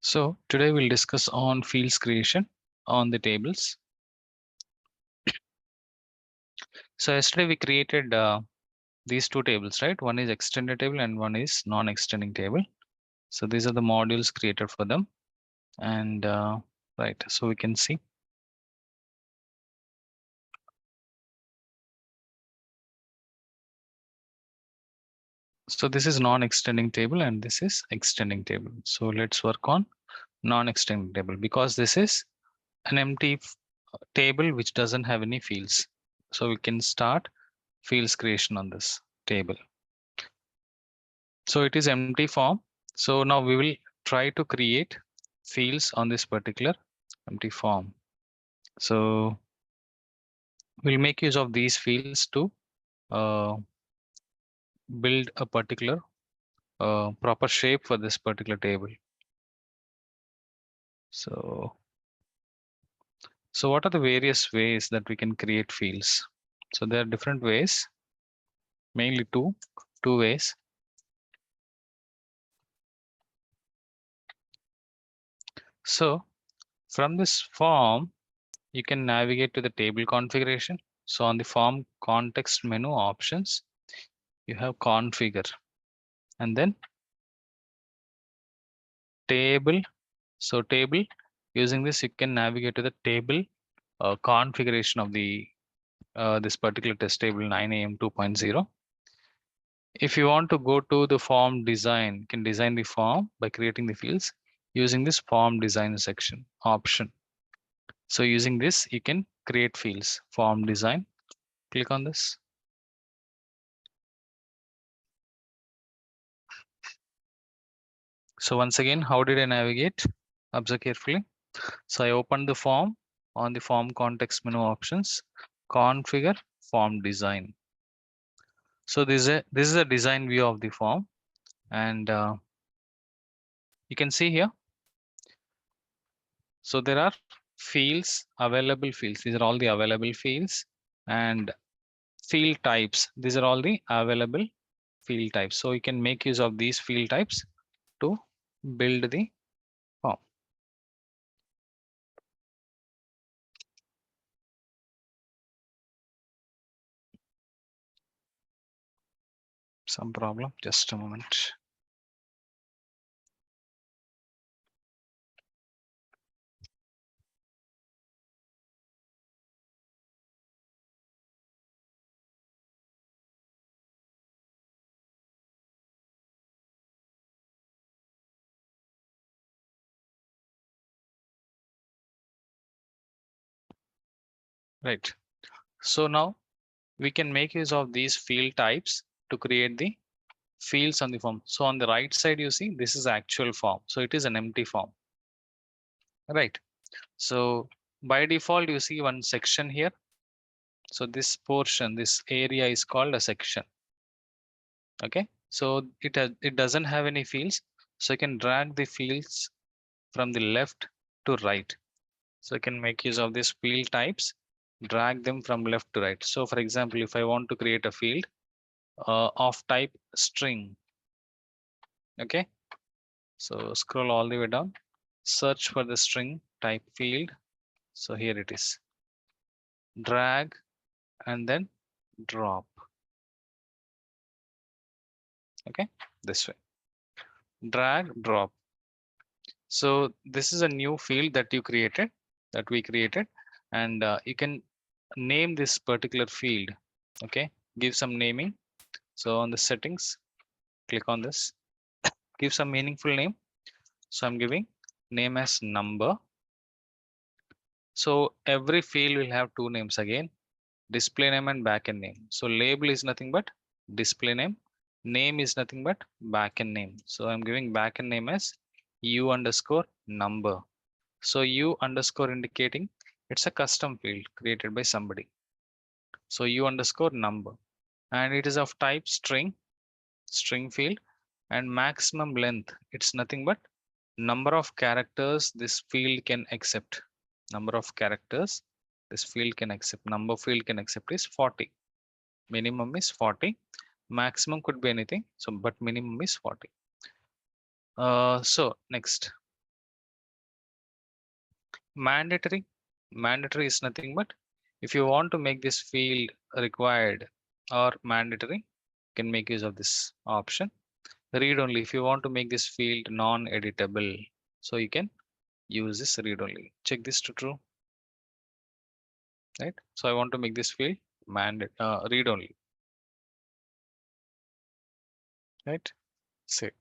So today we'll discuss on fields creation on the tables. So yesterday we created these two tables, right? One is extended table and one is non-extending table. So these are the modules created for them. And right, so we can see. So this is non-extending table and this is extending table. So let's work on non-extending table because this is an empty table which doesn't have any fields. So we can start fields creation on this table. So it is empty form. So now we will try to create fields on this particular empty form. So we'll make use of these fields to uh, build a particular proper shape for this particular table. So what are the various ways that we can create fields? So there are different ways, mainly two ways. So from this form, you can navigate to the table configuration. So on the form context menu options, you have configure and then table. So table, using this you can navigate to the table configuration of the this particular test table 9am 2.0. If you want to go to the form design, you can design the form by creating the fields using this form design section option. So using this you can create fields. Form design, click on this. So once again, how did I navigate? Observe carefully. So I opened the form. On the form context menu options, configure form design. So this is a design view of the form, and you can see here. So there are fields, available fields. These are all the available fields, and field types. These are all the available field types. So you can make use of these field types to build the form. Some problem? Just a moment. Right. So now we can make use of these field types to create the fields on the form. So on the right side, you see this is actual form. So it is an empty form. Right. So by default, you see one section here. So this portion, this area is called a section. Okay. So it doesn't have any fields. So you can drag the fields from the left to right. So you can make use of these field types, drag them from left to right. So for example, if I want to create a field of type string, okay. So scroll all the way down, search for the string type field. So here it is. Drag and then drop. Okay, this way. Drag, drop. So this is a new field that we created, and you can name this particular field. Okay, give some naming. So on the settings, click on this, give some meaningful name. So I'm giving name as number. So every field will have two names again, display name and backend name. So label is nothing but display name. Name is nothing but backend name. So I'm giving backend name as u underscore number. So u underscore indicating it's a custom field created by somebody. So u underscore number, and it is of type string field, and maximum length, it's nothing but number of characters this field can accept. Number of characters this field can accept, number field can accept is 40. Minimum is 40. Maximum could be anything. So but minimum is 40. So next, Mandatory is nothing but if you want to make this field required or mandatory, you can make use of this option. Read only, if you want to make this field non-editable, so you can use this read only. Check this to true, right? So I want to make this field read only, right? Save.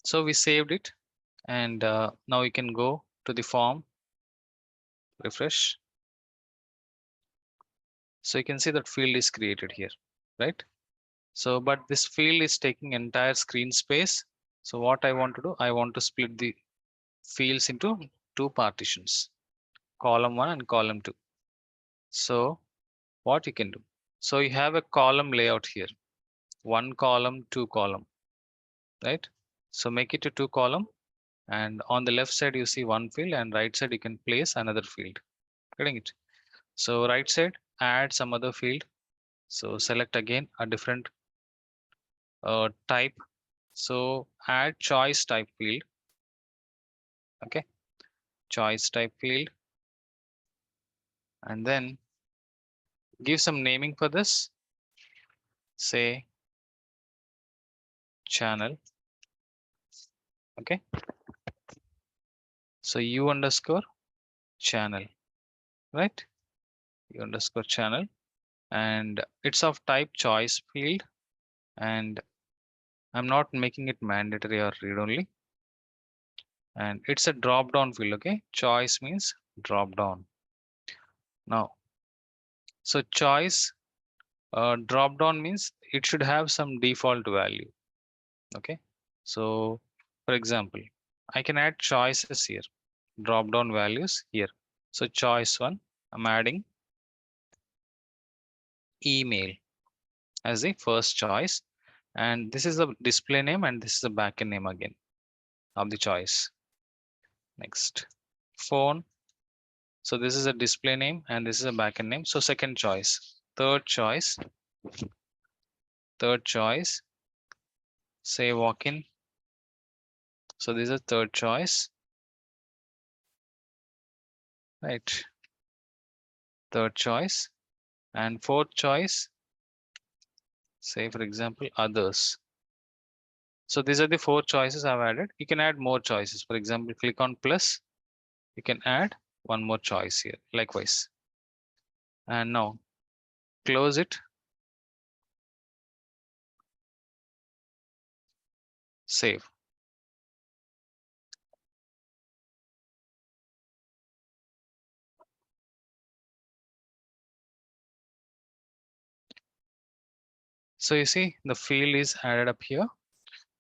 So we saved it, and now we can go to the form, refresh. So you can see that field is created here, right? So, but this field is taking entire screen space. So what I want to do, I want to split the fields into two partitions, column 1 and column 2. So what you can do, so you have a column layout here, 1 column, 2 column, right? So make it a 2 column, and on the left side you see one field, and right side you can place another field. Getting it? So right side, add some other field. So select again a different type. So add choice type field. Okay, choice type field, and then give some naming for this. Say channel. Okay, so u underscore channel, right? U underscore channel, and it's of type choice field, and I'm not making it mandatory or read only, and it's a drop down field. Okay, choice means drop down. Now, so choice drop down means it should have some default value. Okay, so for example, I can add choices here, drop down values here. So choice 1, I'm adding email as the first choice, and this is the display name, and this is the backend name again of the choice. Next, phone. So this is a display name, and this is a backend name. So second choice, third choice, say walk-in. So this is third choice, right? Third choice, and fourth choice, say for example others. So these are the 4 choices I've added. You can add more choices. For example, click on plus, you can add one more choice here likewise. And now close it, save. So you see the field is added up here.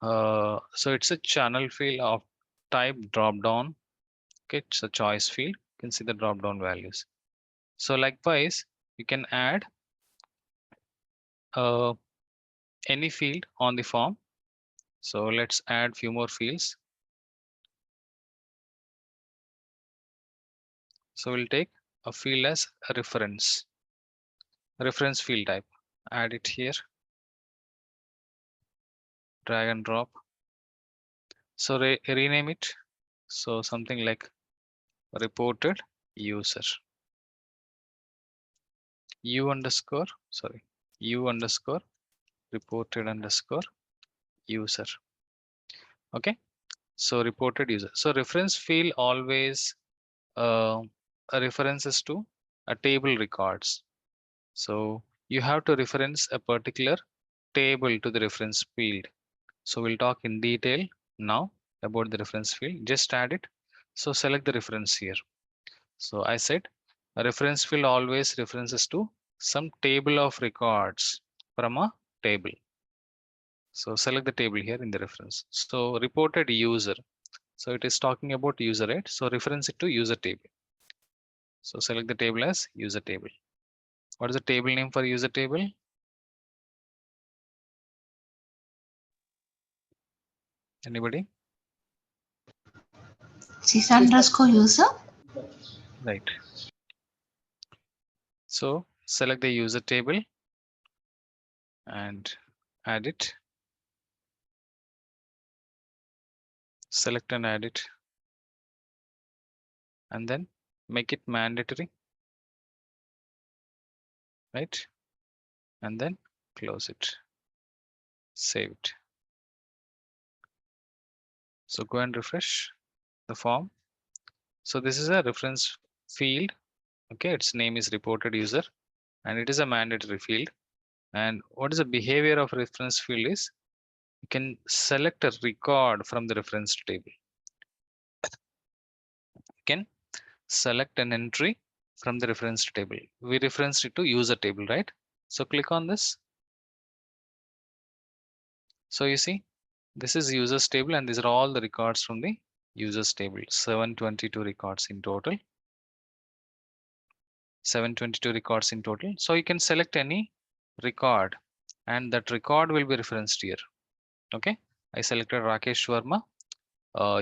So it's a channel field of type drop down. Okay, it's a choice field. You can see the drop down values. So likewise, you can add uh, any field on the form. So let's add few more fields. So we'll take a field as a reference field type. Add it here, drag and drop. So rename it. So something like reported user. U underscore, sorry, U underscore reported underscore user. Okay, so reported user. So reference field always uh, references to a table records. So you have to reference a particular table to the reference field. So we'll talk in detail now about the reference field. Just add it. So select the reference here. So I said a reference field always references to some table of records from a table. So select the table here in the reference. So reported user. So it is talking about user, right? So reference it to user table. So select the table as user table. What is the table name for user table? Anybody? Sys underscore user. Right. So select the user table and add it. select and add it, and then make it mandatory, right? And then close it, save it. So go and refresh the form. So this is a reference field. Okay, its name is reported user, and it is a mandatory field. And what is the behavior of reference field is, you can select a record from the reference table. You can select an entry from the reference table. We referenced it to user table, right? So click on this. So you see, this is users table, and these are all the records from the users table. 722 records in total. 722 records in total. So you can select any record, and that record will be referenced here. Okay, I selected Rakesh Verma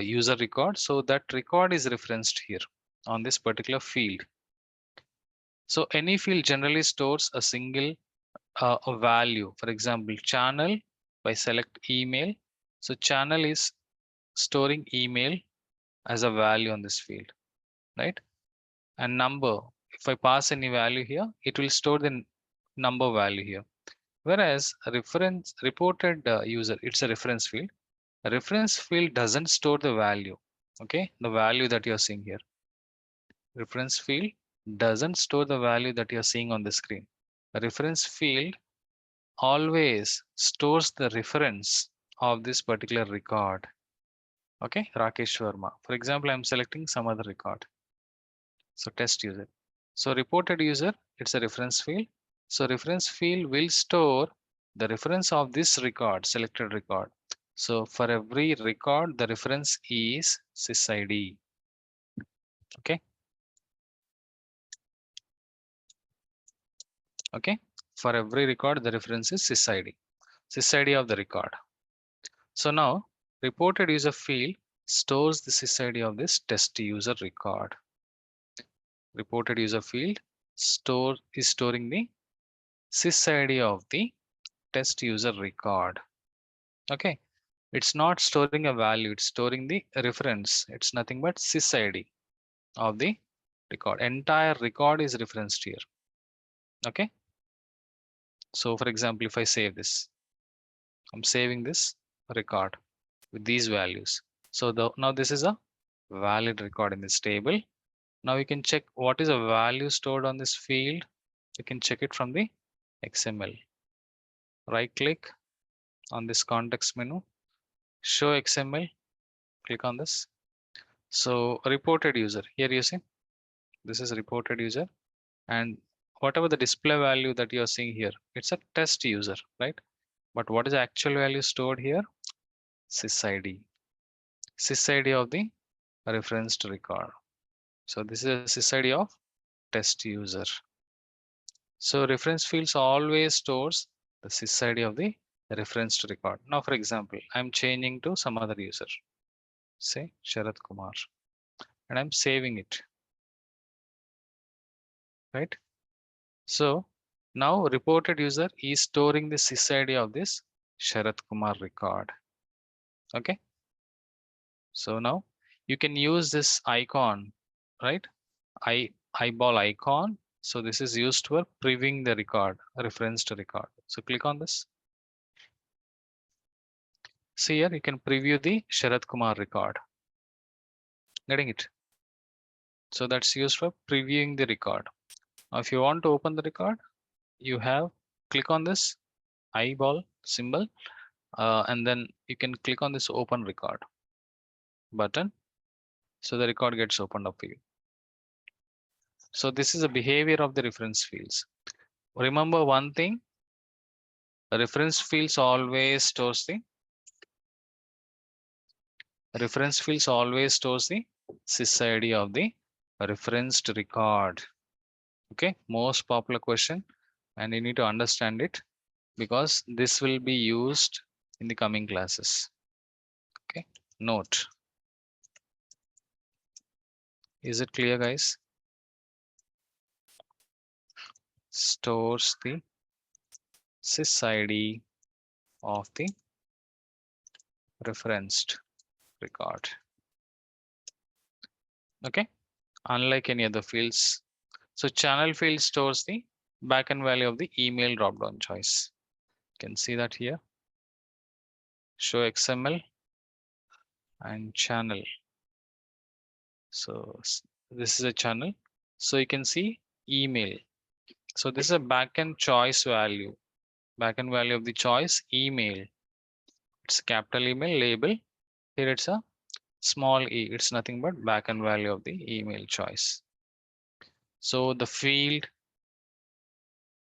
user record, so that record is referenced here on this particular field. So any field generally stores a single a value. For example, channel, by select email. So channel is storing email as a value on this field, right? And number, if I pass any value here, it will store the number value here. Whereas a reference reported user, it's a reference field. A reference field doesn't store the value. Okay, the value that you're seeing here. Reference field doesn't store the value that you're seeing on the screen. A reference field always stores the reference of this particular record. Okay, Rakesh Verma. For example, I'm selecting some other record. So test user. So reported user, it's a reference field. So reference field will store the reference of this record, selected record. So for every record, the reference is sysID. Okay. Okay. For every record, the reference is sysID. SysID of the record. So now reported user field stores the sysID of this test user record. Reported user field is storing the sysID of the test user record. Okay, it's not storing a value, it's storing the reference. It's nothing but sysID of the record. Entire record is referenced here. Okay, so for example, if I save this, I'm saving this record with these values. So now this is a valid record in this table. Now you can check what is a value stored on this field. You can check it from the XML. Right click on this context menu, show XML, click on this. So reported user, here you see, this is reported user, and whatever the display value that you're seeing here, it's a test user, right? But what is the actual value stored here? SysID. SysID of the referenced record. So this is a SysID of test user. So reference fields always stores the SysID of the referenced record. Now, for example, I'm changing to some other user, say Sharad Kumar, and I'm saving it, right? So now reported user is storing the SysID of this Sharad Kumar record. Okay. So now you can use this icon, right? Eyeball icon. So this is used for previewing the record, referenced record. So click on this. See here, you can preview the Sharad Kumar record. Getting it? So that's used for previewing the record. Now, if you want to open the record, you have click on this eyeball symbol, and then you can click on this open record button. So the record gets opened up for you. So this is the behavior of the reference fields. Remember one thing, reference fields always stores the SysID of the referenced record. Okay, most popular question, and you need to understand it because this will be used in the coming classes. Okay, note. Is it clear, guys? Stores the SysID of the referenced record. Okay, unlike any other fields. So channel field stores the backend value of the email dropdown choice. You can see that here. Show XML and channel. So this is a channel. So you can see email. So this is a backend choice value. Backend value of the choice email. It's a capital email label. Here it's a small e. It's nothing but backend value of the email choice. So the field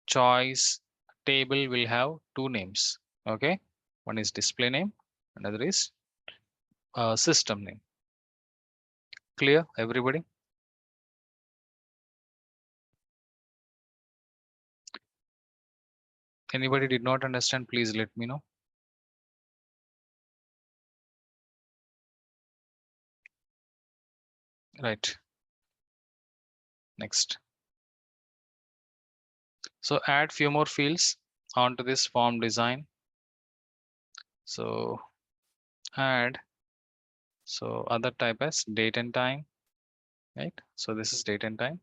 choice table will have two names. Okay, one is display name, another is system name. Clear, everybody? Anybody did not understand, please let me know. Right, next. So add few more fields onto this form design. So add, so other type as date and time, right? So this is date and time,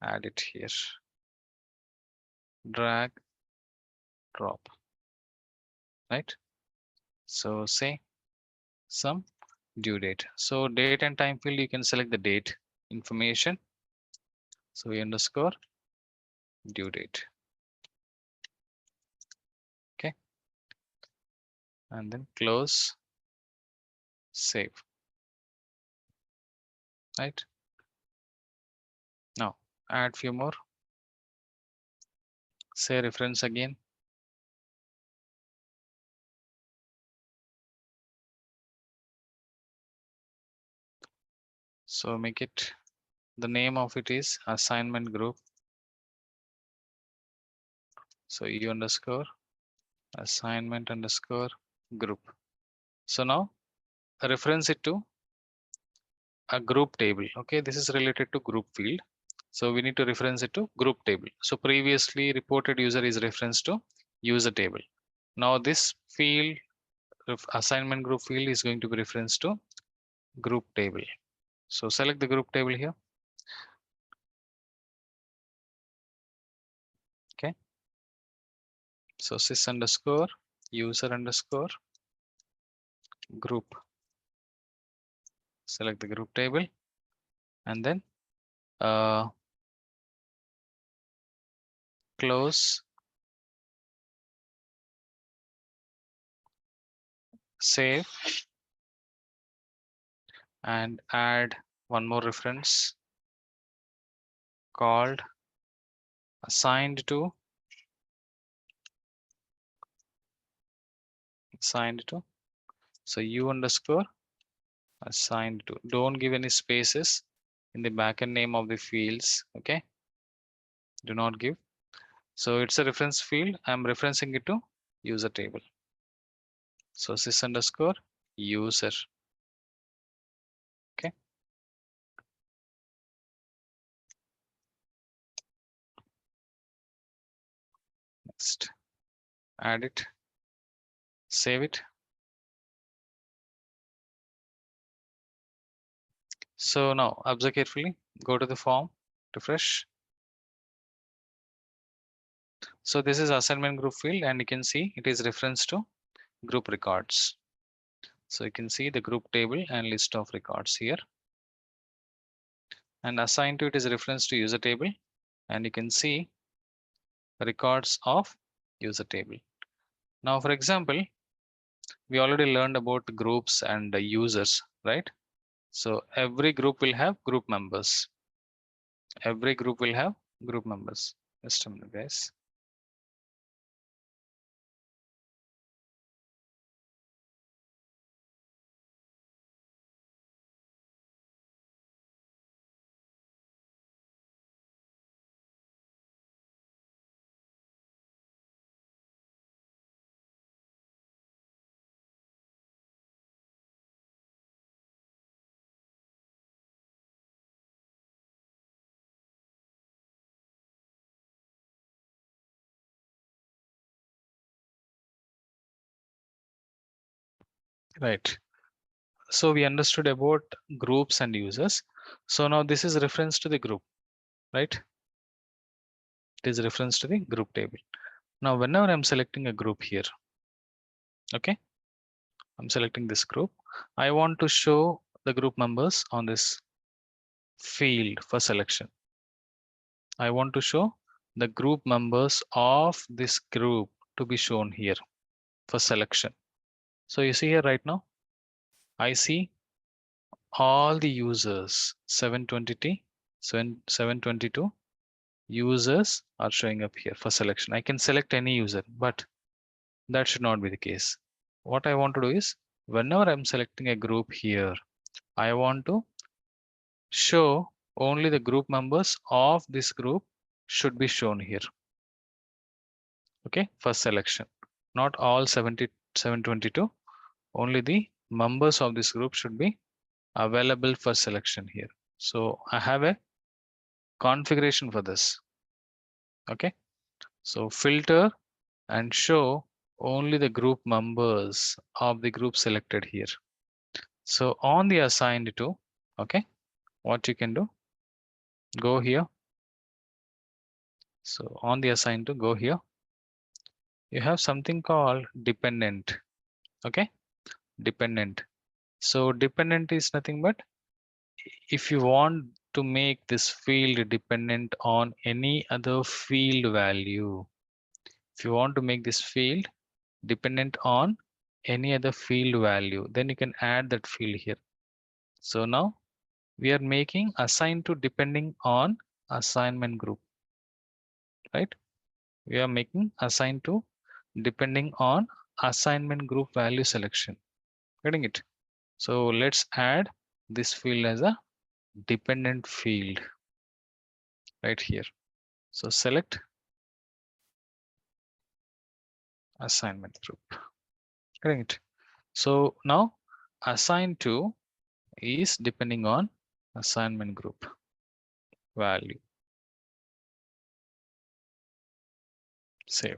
add it here, drag, drop, right? So say some due date. So date and time field, you can select the date information. So we underscore due date. Okay. And then close, save. Right. Now add few more. Say reference again. So make it, the name of it is assignment group. So u underscore assignment underscore group. So now reference it to a group table. Okay, this is related to group field. So we need to reference it to group table. So previously reported user is referenced to user table. Now this field assignment group field is going to be referenced to group table. So select the group table here. Okay. So sys underscore user underscore group. Select the group table and then close, save, and add one more reference called assigned to so u underscore assigned to. Don't give any spaces in the backend name of the fields. Okay, do not give. So it's a reference field. I'm referencing it to user table. So sys underscore user. Okay. Next, add it, save it. So now observe carefully, go to the form, refresh. So this is assignment group field and you can see it is reference to group records. So you can see the group table and list of records here. And assigned to it is reference to user table and you can see records of user table. Now, for example, we already learned about groups and the users, right? So every group will have group members. Every group will have group members. Just a minute, guys. Right. So we understood about groups and users. So now this is reference to the group, right? It is reference to the group table. Now whenever I'm selecting a group here, okay, I'm selecting this group. I want to show the group members on this field for selection. I want to show the group members of this group to be shown here for selection. So you see here right now, I see all the users 722 users are showing up here for selection. I can select any user, but that should not be the case. What I want to do is whenever I'm selecting a group here, I want to show only the group members of this group should be shown here. Okay, for selection, not all 722, only the members of this group should be available for selection here. So I have a configuration for this. Okay, so filter and show only the group members of the group selected here. So on the assigned to, okay, what you can do, go here. So on the assigned to, go here. You have something called dependent. Okay, dependent. So dependent is nothing but if you want to make this field dependent on any other field value, if you want to make this field dependent on any other field value, then you can add that field here. So now we are making assign to depending on assignment group, right? We are making assign to depending on assignment group value selection. Getting it? So let's add this field as a dependent field right here. So select assignment group. Getting it? So now assign to is depending on assignment group value. Save.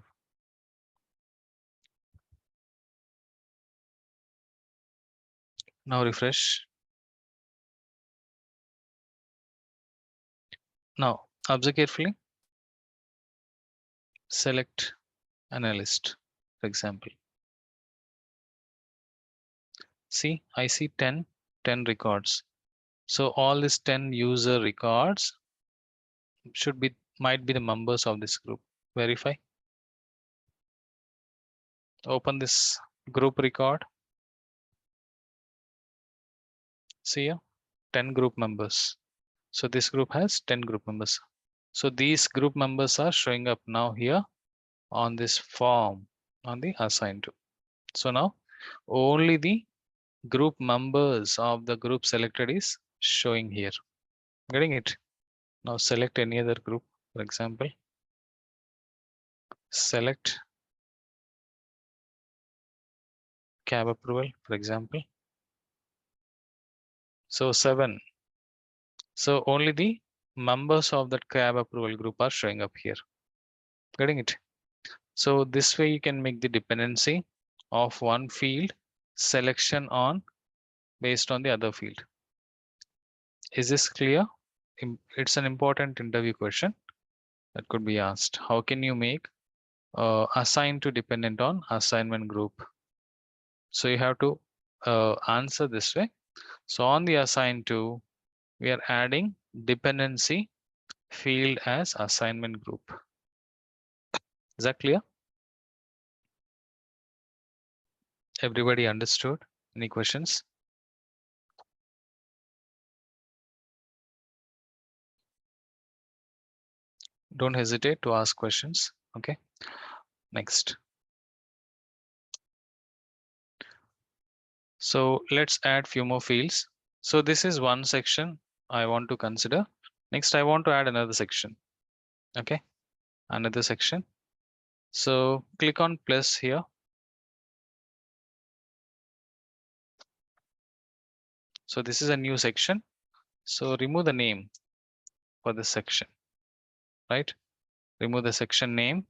Now refresh. Now observe carefully. Select analyst, for example. See, I see 10 records. So all these 10 user records might be the members of this group. Verify. Open this group record. See here, 10 group members. So this group has 10 group members. So these group members are showing up now here on this form on the assigned to. So now only the group members of the group selected is showing here. Getting it? Now select any other group. For example, select cab approval, for example. So 7. So only the members of that cab approval group are showing up here. Getting it? So this way you can make the dependency of one field selection on based on the other field. Is this clear? It's an important interview question that could be asked. How can you make assign to dependent on assignment group? So you have to answer this way. So on the assign to, we are adding dependency field as assignment group. Is that clear? Everybody understood? Any questions? Don't hesitate to ask questions. Okay. Next. So let's add few more fields. So this is one section I want to consider. Next, I want to add another section. Okay. Another section. So click on plus here. So this is a new section. So remove the name for this section, right? Remove the section name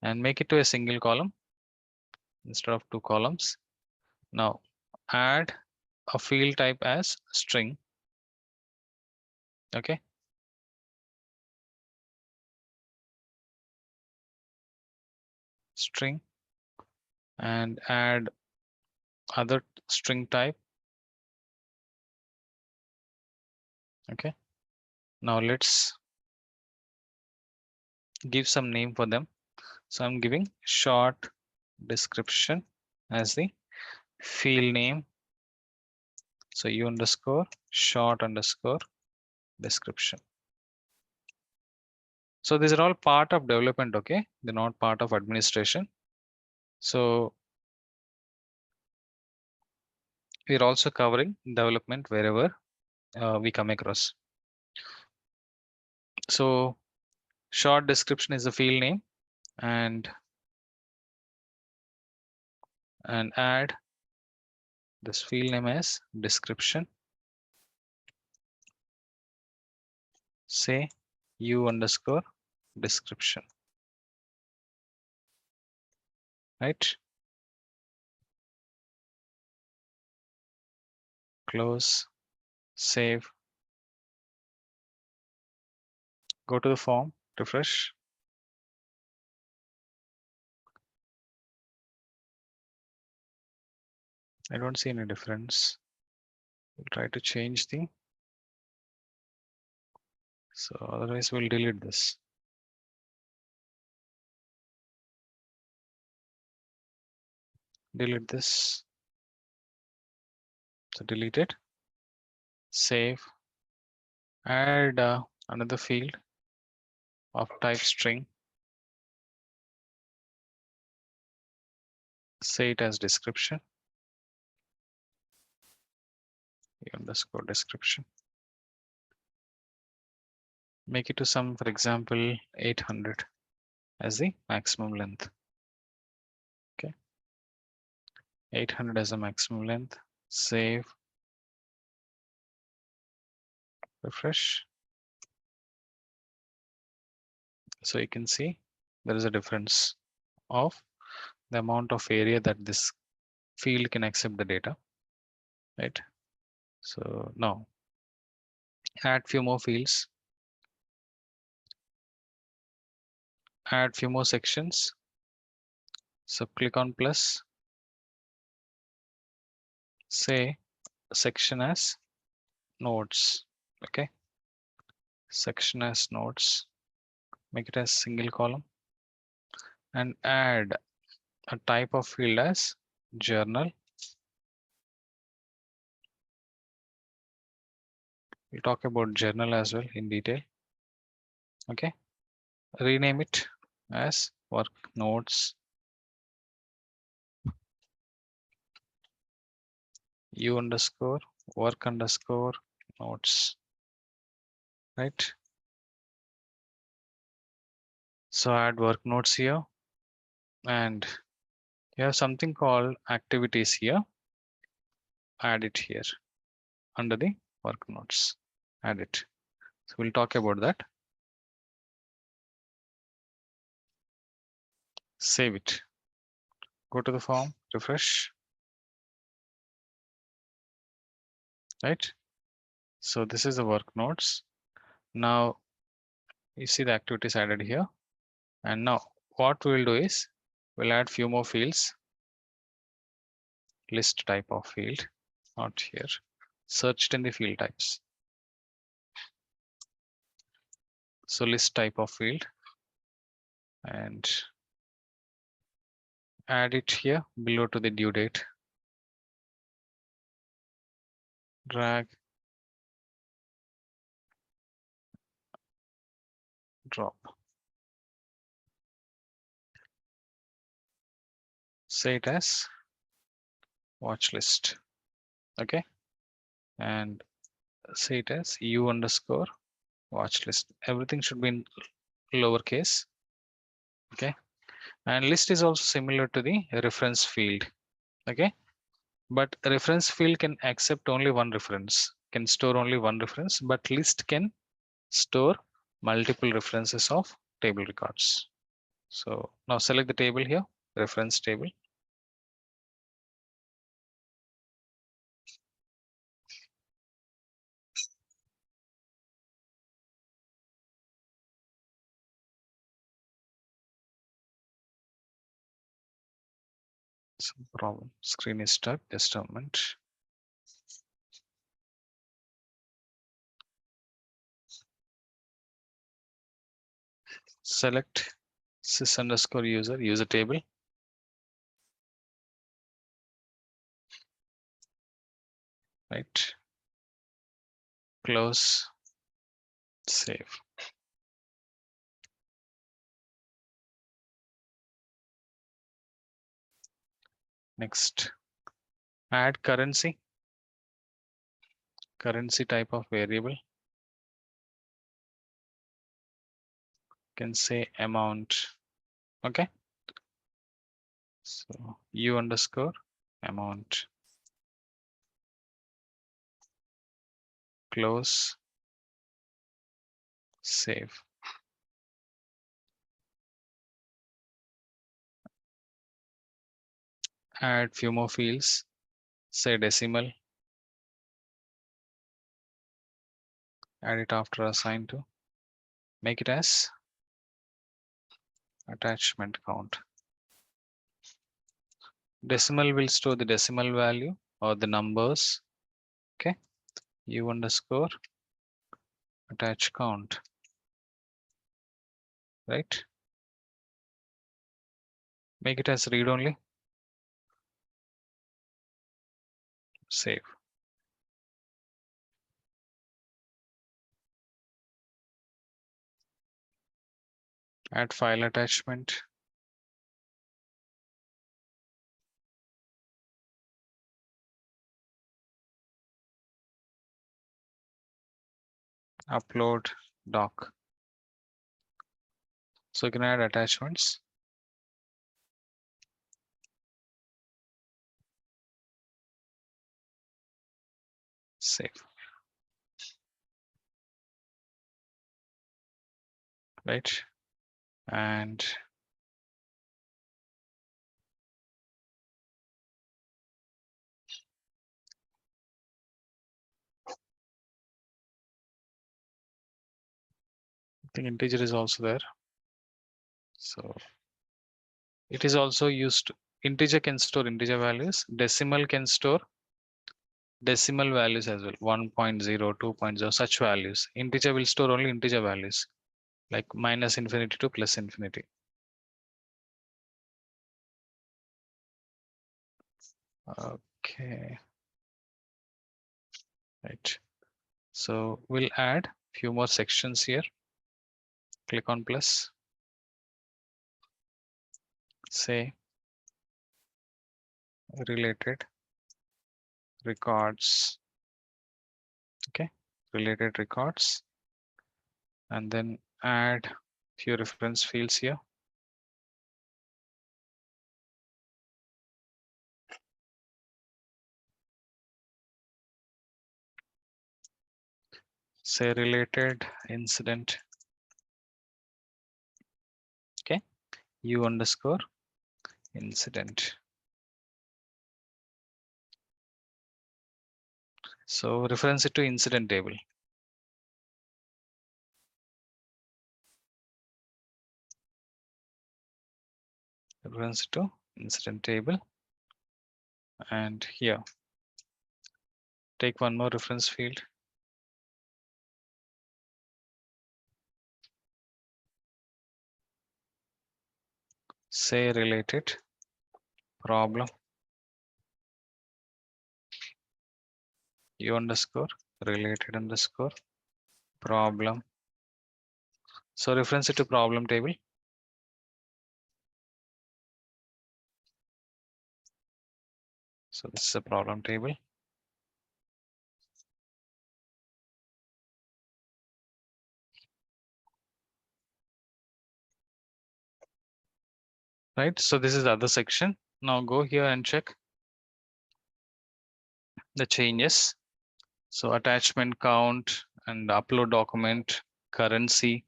and make it to a single column instead of two columns. Now add a field type as string. Okay. String, and add other string type. Okay. Now let's give some name for them. So I'm giving short description as the field name. So u underscore short underscore description. So these are all part of development. Okay, they're not part of administration. So we're also covering development wherever we come across. So short description is the field name, and add this field name as description. Say u underscore description, right? Close, save, go to the form, refresh. I don't see any difference. We'll try to change the, so otherwise we'll delete this. Delete this. So delete it. Save. Add another field of type string. Say it as description. Underscore description. Make it to some, for example, 800 as the maximum length. Okay. 800 as a maximum length. Save. Refresh. So you can see there is a difference of the amount of area that this field can accept the data, right? So now add few more fields, add few more sections. So click on plus, say section as nodes. Okay, section as nodes, make it as single column, and add a type of field as journal. We'll talk about journal as well in detail. Okay, rename it as work nodes, u underscore work underscore nodes, right? So add work nodes here, and you have something called activities here. Add it here under the work nodes. Add it. So we'll talk about that. Save it. Go to the form, refresh. Right. So this is the work nodes. Now you see the activities added here. And now what we'll do is we'll add few more fields. List type of field, not here. Searched in the field types. So list type of field, and add it here below to the due date. Drag, drop. Say it as watch list. Okay, and say it as u underscore watch list. Everything should be in lowercase. Okay, and list is also similar to the reference field. Okay, but reference field can accept only one reference, can store only one reference, but list can store multiple references of table records. So now select the table here, reference table. Some problem. Screen is stuck. Just a moment. Select sys_user table. Right. Close. Save. Next, add currency type of variable. Can say amount. Okay. So u_amount. Close. Save. Add few more fields. Say decimal. Add it after assign to. Make it as attachment count. Decimal will store the decimal value or the numbers. Okay. u_attach count. Right. Make it as read only. Save. Add file attachment. Upload doc. So you can add attachments. Save. Right. And I think integer is also there. So it is also used. Integer can store integer values. Decimal can store decimal values as well. 1.0, 2.0, such values. Integer will store only integer values, like -infinity to +infinity. Okay. Right. So we'll add few more sections here. Click on plus. Say related records. Okay. Related records. And then add few reference fields here. Say related incident. Okay. u_incident. So reference it to incident table. Reference it to incident table. And here, take one more reference field. Say related problem. u_related_ problem. So reference it to problem table. So this is a problem table. Right. So this is the other section. Now go here and check the changes. So attachment count and upload document, currency,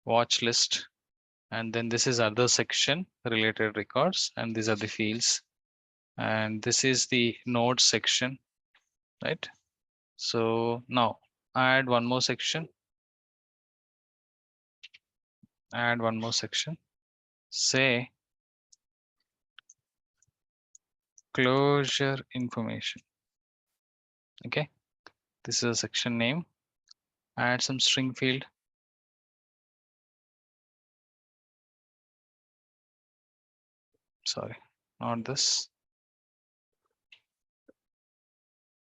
watch list. And then this is other section, related records, and these are the fields. And this is the nodes section, right? So now add one more section. Add one more section. Say closure information. Okay, this is a section name. Add some string field. Sorry, not this.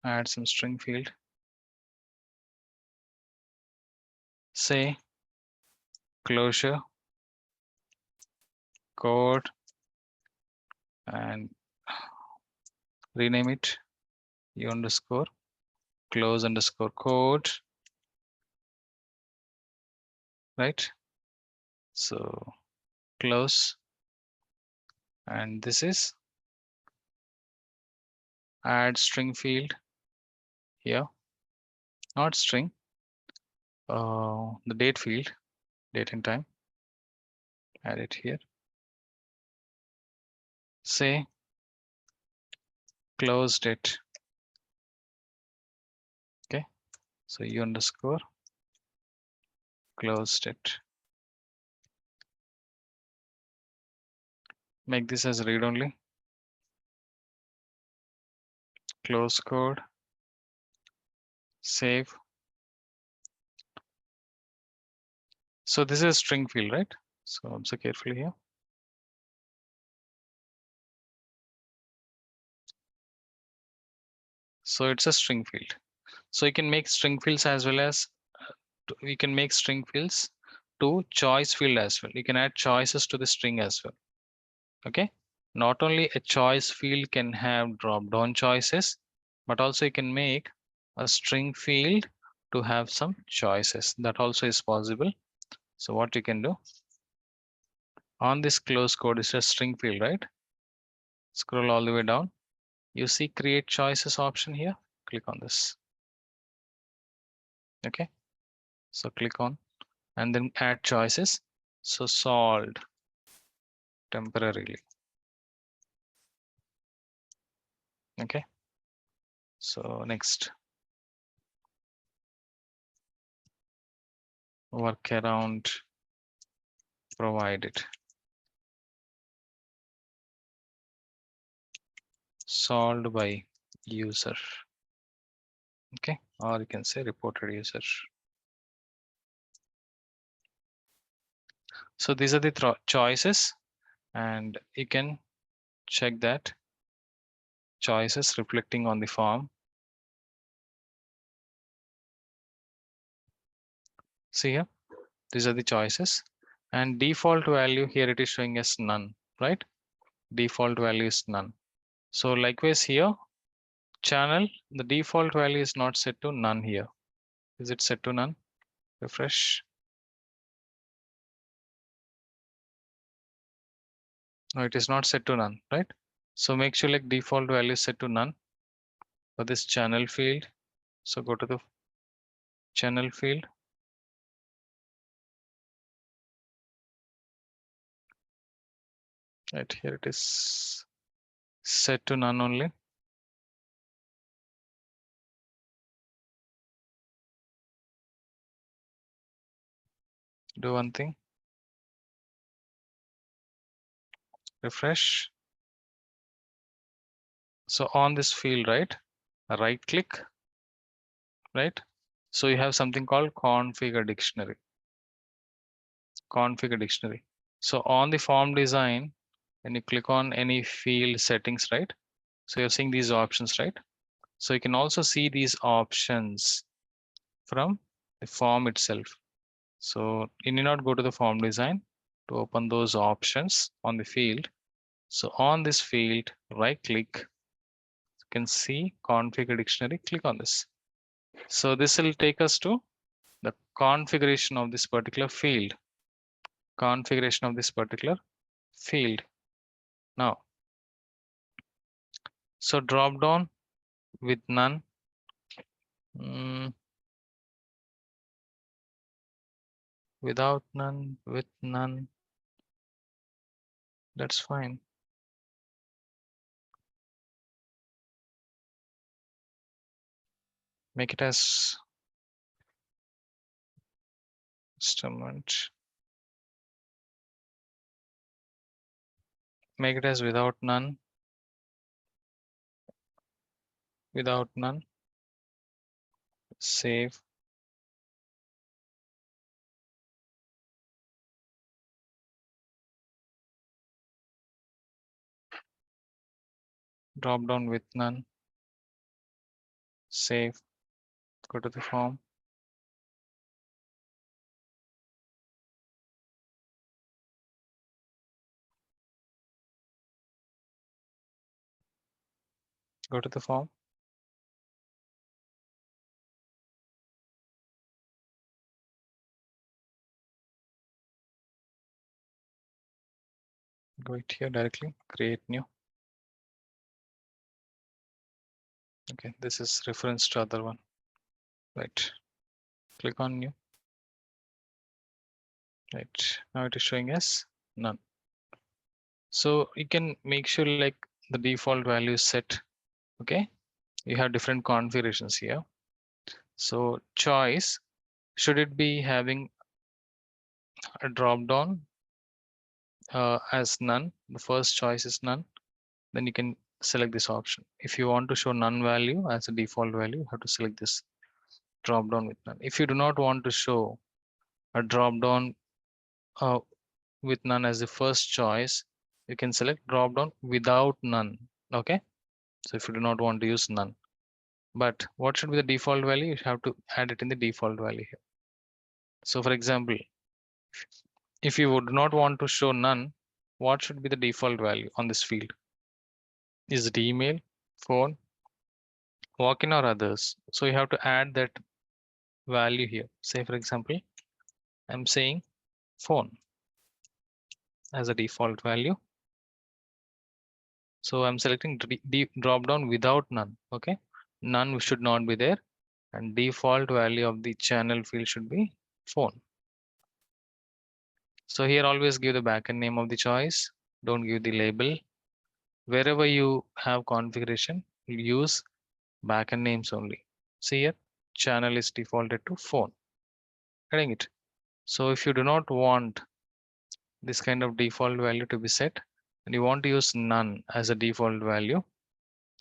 Add some string field. Say closure code and rename it u underscore close underscore code, right? So close, and this is add string field here, not string, the date field, date and time, add it here. Say closed it. Okay, so u underscore closed it. Make this as read only. Close code, save. So this is a string field, right? So observe carefully here. So it's a string field. So you can make string fields as well as we can make string fields to choice field as well. You can add choices to the string as well. Okay, not only a choice field can have drop down choices, but also you can make a string field to have some choices. That also is possible. So what you can do on this close code is a string field, right? Scroll all the way down. You see create choices option here. Click on this. Okay, so click on and then add choices. So solved temporarily. Okay, so next workaround provided. Solved by user. Okay, or you can say reported user. So these are the choices, and you can check that choices reflecting on the form. See here, these are the choices, and default value here it is showing as none, right? Default value is none. So likewise here, channel, the default value is not set to none here. Is it set to none? Refresh. No, it is not set to none, right? So make sure like default value is set to none for this channel field. So go to the channel field. Right here it is set to none only. Do one thing. Refresh. So on this field, right click, right? So you have something called configure dictionary. Configure dictionary. So on the form design, when you click on any field settings, right? So you're seeing these options, right? So you can also see these options from the form itself. So you need not go to the form design to open those options on the field. So on this field, right click, you can see configure dictionary, click on this. So this will take us to the configuration of this particular field. Configuration of this particular field. Now, so drop down with none. Without none, with none, that's fine. Make it as instrument. Make it as without none. without none, save, drop down with none, save, go to the form, go to the form, go it here directly, create new. Okay, this is reference to other one, right? Click on new, right? Now it is showing us none. So you can make sure like the default value is set. Okay, you have different configurations here. So choice, should it be having a drop down as none? The first choice is none. Then you can select this option. If you want to show none value as a default value, you have to select this drop down with none. If you do not want to show a drop down uh, with none as the first choice, you can select drop down without none. Okay, so if you do not want to use none, but what should be the default value? You have to add it in the default value here. So for example, if you would not want to show none, what should be the default value on this field? Is it email, phone, walk-in, or others? So you have to add that value here. Say for example, I'm saying phone as a default value. So I'm selecting drop down without none. Okay, none should not be there, and default value of the channel field should be phone. So here always give the backend name of the choice. Don't give the label. Wherever you have configuration, use backend names only. See here, channel is defaulted to phone. Getting it? So if you do not want this kind of default value to be set, and you want to use none as a default value,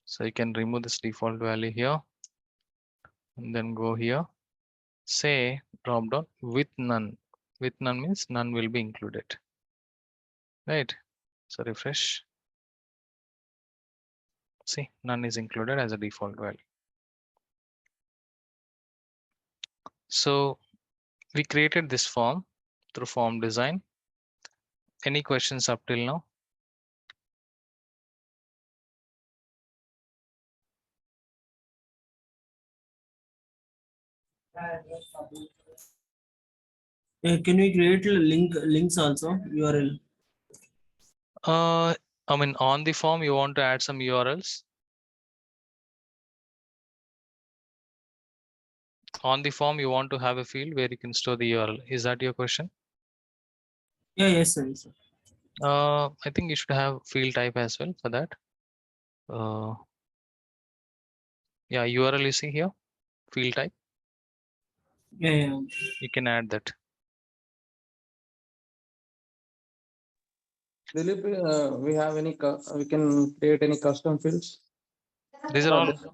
so you can remove this default value here and then go here, say drop down with none. With none means none will be included, right? So refresh. See, none is included as a default value. So we created this form through form design. Any questions up till now? Can we create links also URL? I mean, on the form, you want to add some URLs. On the form, you want to have a field where you can store the URL. Is that your question? Yeah, yes, sir. Yes, sir. I think you should have field type as well for that. Yeah, URL you see here, field type. Yeah, yeah. You can add that. Dilip, we have any, we can create any custom fields? These are For all, this?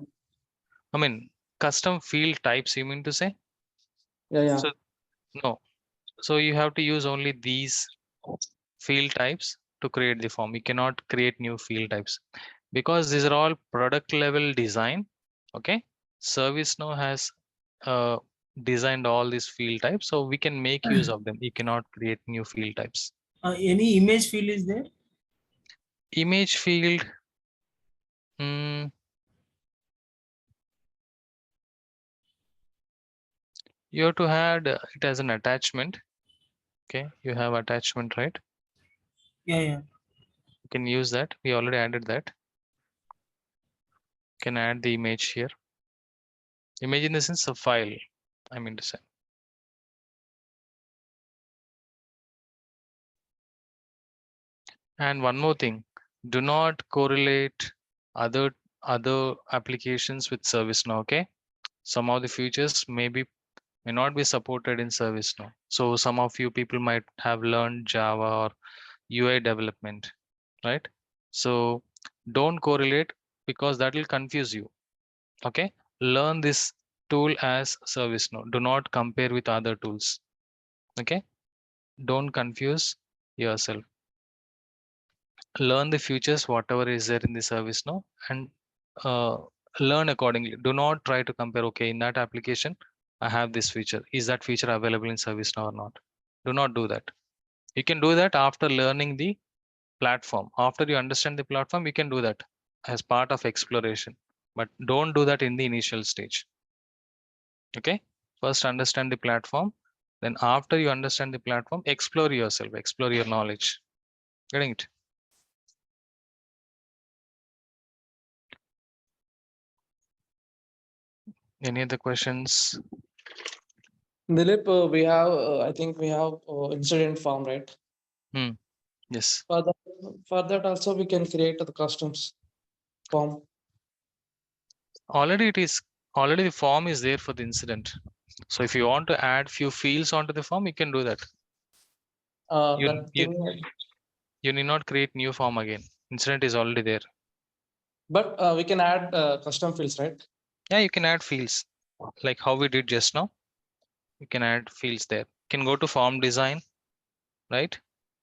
I mean, custom field types, you mean to say? Yeah, yeah. So, no. So you have to use only these field types to create the form. You cannot create new field types because these are all product level design. Okay, ServiceNow has uh, designed all these field types, so we can make use of them. You cannot create new field types. Any image field is there? Image field, mm, you have to add it as an attachment. Okay, you have attachment, right? Yeah, yeah. You can use that. We already added that. You can add the image here. Image in the sense of file, I mean to say. And one more thing, do not correlate other applications with ServiceNow. Okay, some of the features may not be supported in ServiceNow. So some of you people might have learned Java or UI development, right? So don't correlate because that will confuse you. Okay, learn this tool as ServiceNow. Do not compare with other tools. Okay, don't confuse yourself. Learn the features whatever is there in the ServiceNow and uh, learn accordingly. Do not try to compare. Okay, in that application I have this feature, is that feature available in ServiceNow or not? Do not do that. You can do that after learning the platform. After you understand the platform, you can do that as part of exploration, but don't do that in the initial stage. Okay, first understand the platform, then after you understand the platform, explore yourself, explore your knowledge. Getting it? Any other questions? Dilip, we have, I think we have incident form, right? Yes, For that also we can create the customs form. already it is, already the form is there for the incident. So if you want to add few fields onto the form, you can do that. you That you, thing, you need not create new form again. Incident is already there. but we can add custom fields, right? Yeah, you can add fields like how we did just now. You can add fields there. You can go to form design, right,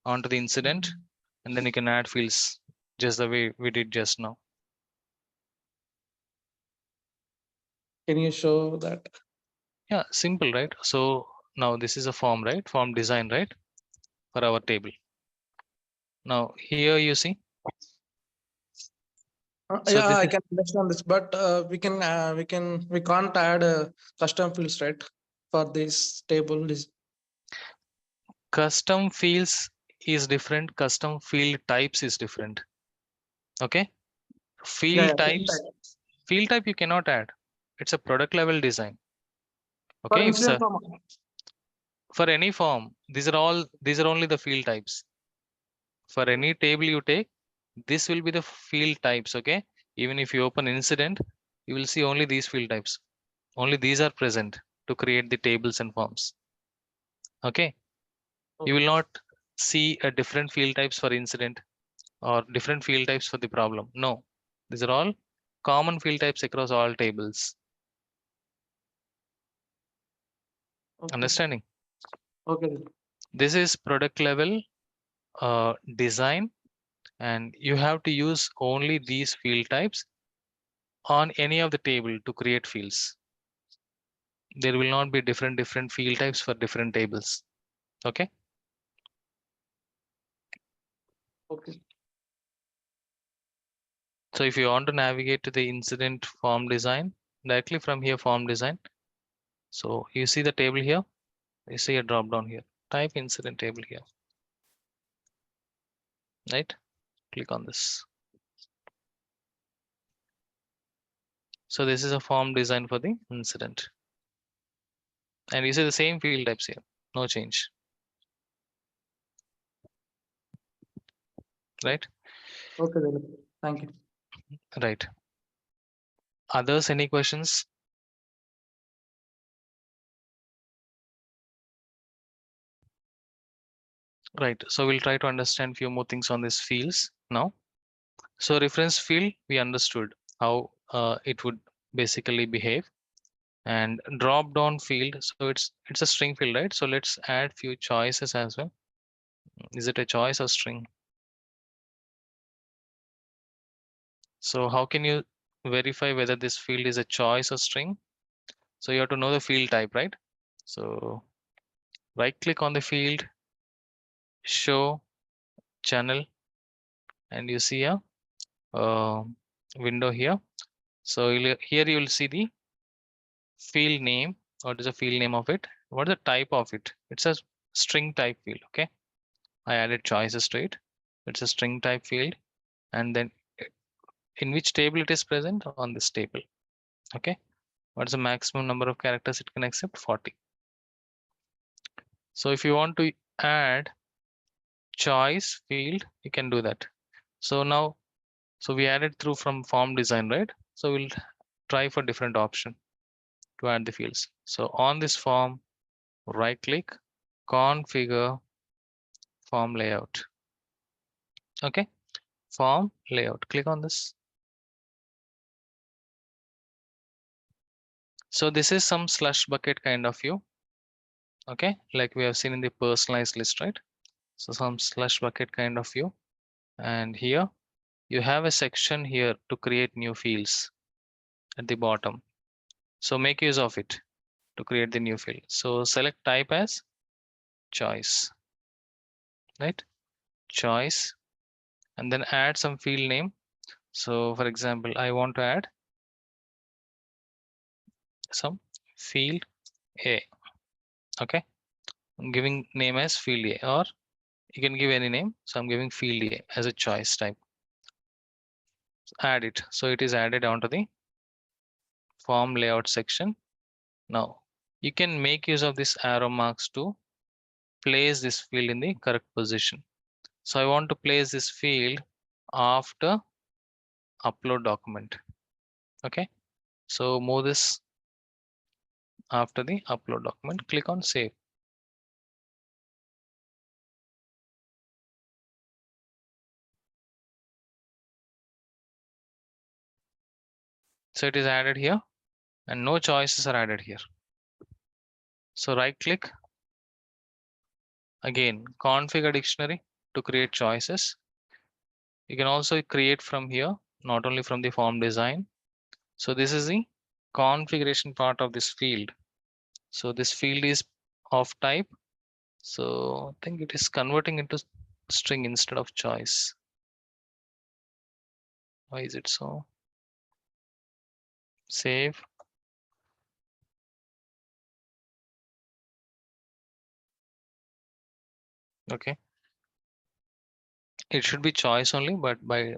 onto the incident, and then you can add fields just the way we did just now. Can you show that? Yeah, simple, right? So now this is a form, right? Form design, right, for our table. Now here you see, so Yeah, this I is can understand this, but we can't add custom fields, right? For this table is custom fields is different, custom field types is different. Okay, yeah, field yeah, field types, type. field type you cannot add. It's a product level design. For Okay, if incident so, form, for any form, these are only the field types. For any table you take, this will be the field types. Okay, even if you open incident, you will see only these field types, only these are present to create the tables and forms. Okay, you will okay, not see a different field types for incident or different field types for the problem. No, these are all common field types across all tables. okay, Understanding? okay, This is product level design, and you have to use only these field types on any of the table to create fields. There will not be different field types for different tables. Okay, okay. so if you want to navigate to the incident form design, directly from here form design, so you see the table here, you see a drop down here, type incident table here, right? Click on this. So this is a form design for the incident, and you see the same field types here, no change, right? Okay, Dilip. Thank you. Right. Others, any questions? Right, so we'll try to understand few more things on these fields now. So reference field, we understood how it would basically behave, and drop down field, so it's a string field, right? So let's add few choices as well. Is it a choice or string? So how can you verify whether this field is a choice or string? So you have to know the field type, right? So right click on the field, show channel, and you see a uh, window here. So here you will see the field name. What is the field name of it? What is the type of it? It's a string type field. Okay, I added choices to it. It's a string type field, and then in which table it is present, on this table. Okay, what's the maximum number of characters it can accept? 40. So if you want to add choice field, you can do that. So now, so we added through from form design, right? So we'll try for different option to add the fields. So on this form, right click, configure form layout. Okay, form layout, click on this. So this is some slush bucket kind of view. Okay, like we have seen in the personalized list, right? So some slush bucket kind of view. And here you have a section here to create new fields at the bottom. So make use of it to create the new field. So select type as choice, right? Choice, and then add some field name. So for example, I want to add some field A. Okay, I'm giving name as field A, or you can give any name. So I'm giving field A as a choice type. Add it. So it is added onto the form layout section. Now you can make use of this arrow marks to place this field in the correct position. So I want to place this field after upload document. Okay, so move this after the upload document, click on save. So it is added here and no choices are added here. So right click, again configure dictionary to create choices. You can also create from here, not only from the form design. So this is the configuration part of this field. So this field is of type. So I think it is converting into string instead of choice. Why is it so? Save. Okay. It should be choice only, but by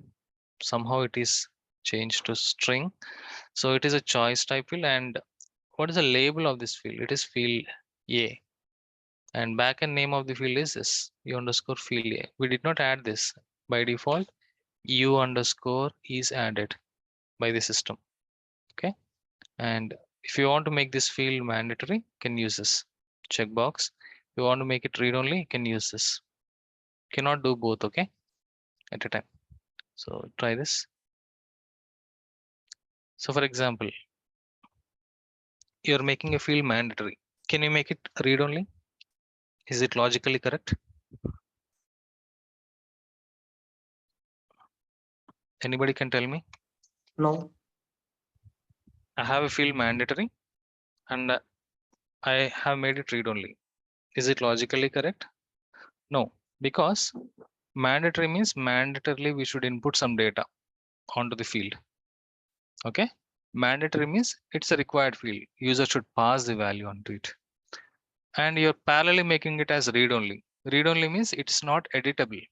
somehow it is changed to string. So it is a choice type field. And what is the label of this field? It is field A. And backend name of the field is this u underscore field A. We did not add this by default. U underscore is added by the system. Okay. And if you want to make this field mandatory, you can use this checkbox. If you want to make it read only, you can use this. You cannot do both, okay, at a time. So try this. So for example, you're making a field mandatory. Can you make it read only? Is it logically correct? Anybody can tell me? No. I have a field mandatory and I have made it read only. Is it logically correct? No, because mandatory means mandatorily we should input some data onto the field. Okay, mandatory means it's a required field. User should pass the value onto it. And you're parallelly making it as read only. Read only means it's not editable.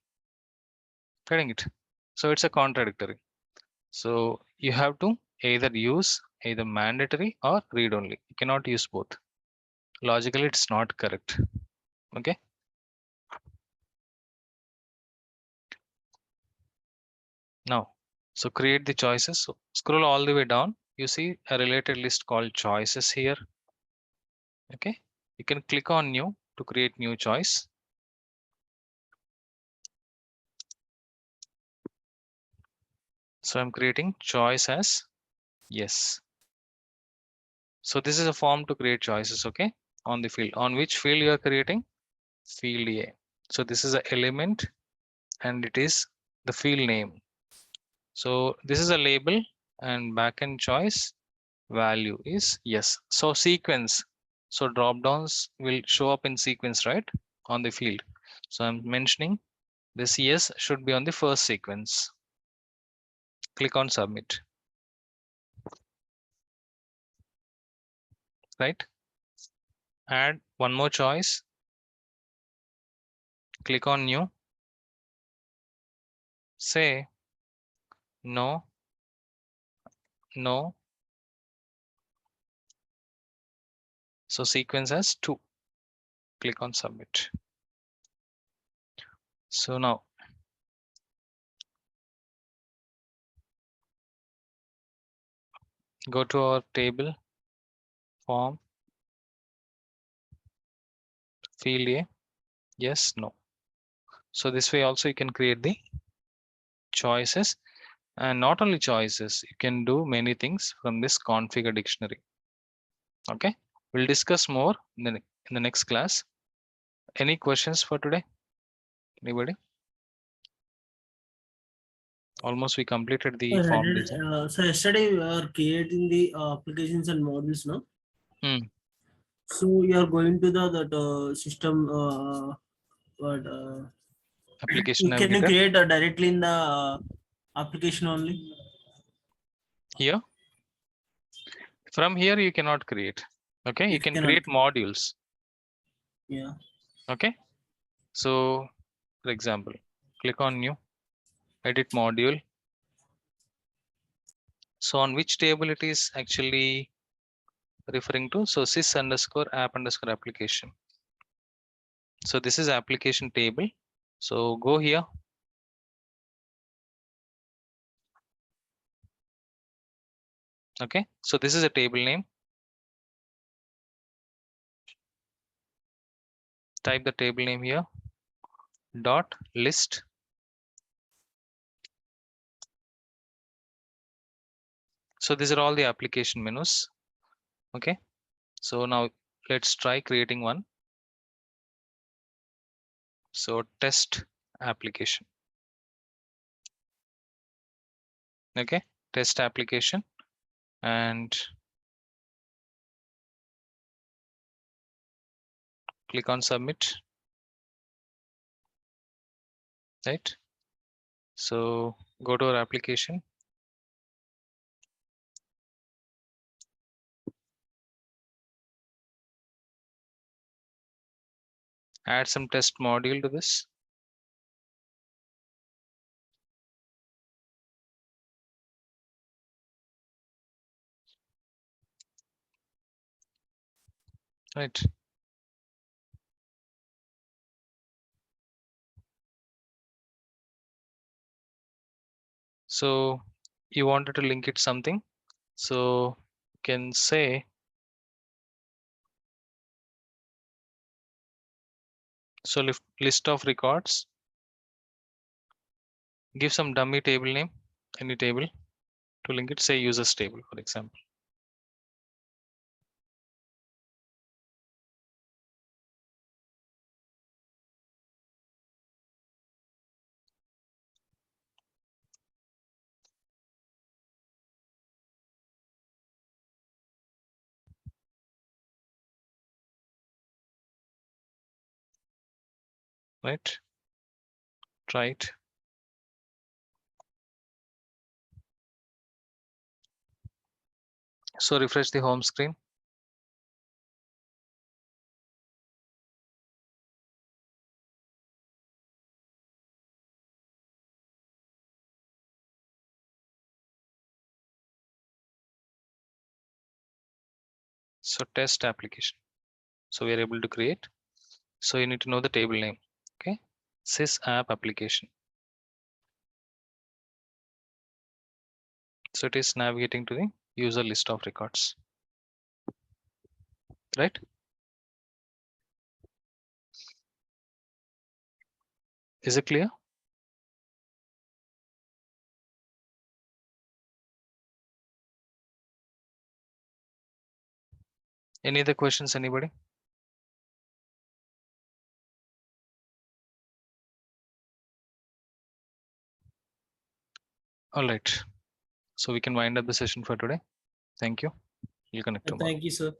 Getting it? So it's a contradictory. So you have to either use either mandatory or read only. You cannot use both. Logically, it's not correct. Okay. Now, so create the choices. So scroll all the way down. You see a related list called choices here. Okay. You can click on new to create new choice. So I'm creating choice as yes. So this is a form to create choices, okay, on the field. On which field you are creating? Field A. So this is an element and it is the field name. So this is a label and backend choice value is yes. So sequence. So drop downs will show up in sequence, right, on the field. So I'm mentioning this yes should be on the first sequence. Click on submit. Right. Add one more choice. Click on new. Say no, no. So sequence as 2. Click on submit. So now go to our table form field A. Yes, no. So this way also you can create the choices, and not only choices, you can do many things from this configure dictionary. Okay, we'll discuss more in the next class. Any questions for today? Anybody? Almost we completed the form design. So yesterday we were creating the applications and modules, no? Hmm. So you are going to the that system. What? Application Can you navigator create directly in the application only? here. From here you cannot create. Okay, you It can cannot. create modules. Yeah. Okay, so for example, click on new, edit module. So on which table it is actually referring to? So sys underscore app underscore application. So this is application table. So go here. Okay, so this is a table name. Type the table name here, dot list. So these are all the application menus. Okay, so now let's try creating one. So test application. Okay, test application, and click on submit. Right, so go to our application, add some test module to this. Right, so you wanted to link it something, so you can say so list of records, give some dummy table name, any table to link it, say users table for example. Right, try it. So refresh the home screen. So test application, so we are able to create. So you need to know the table name. Okay, sys app application. So it is navigating to the user list of records. Right, is it clear? Any other questions, anybody? All right, so we can wind up the session for today. Thank you. You'll connect tomorrow. Thank you, sir.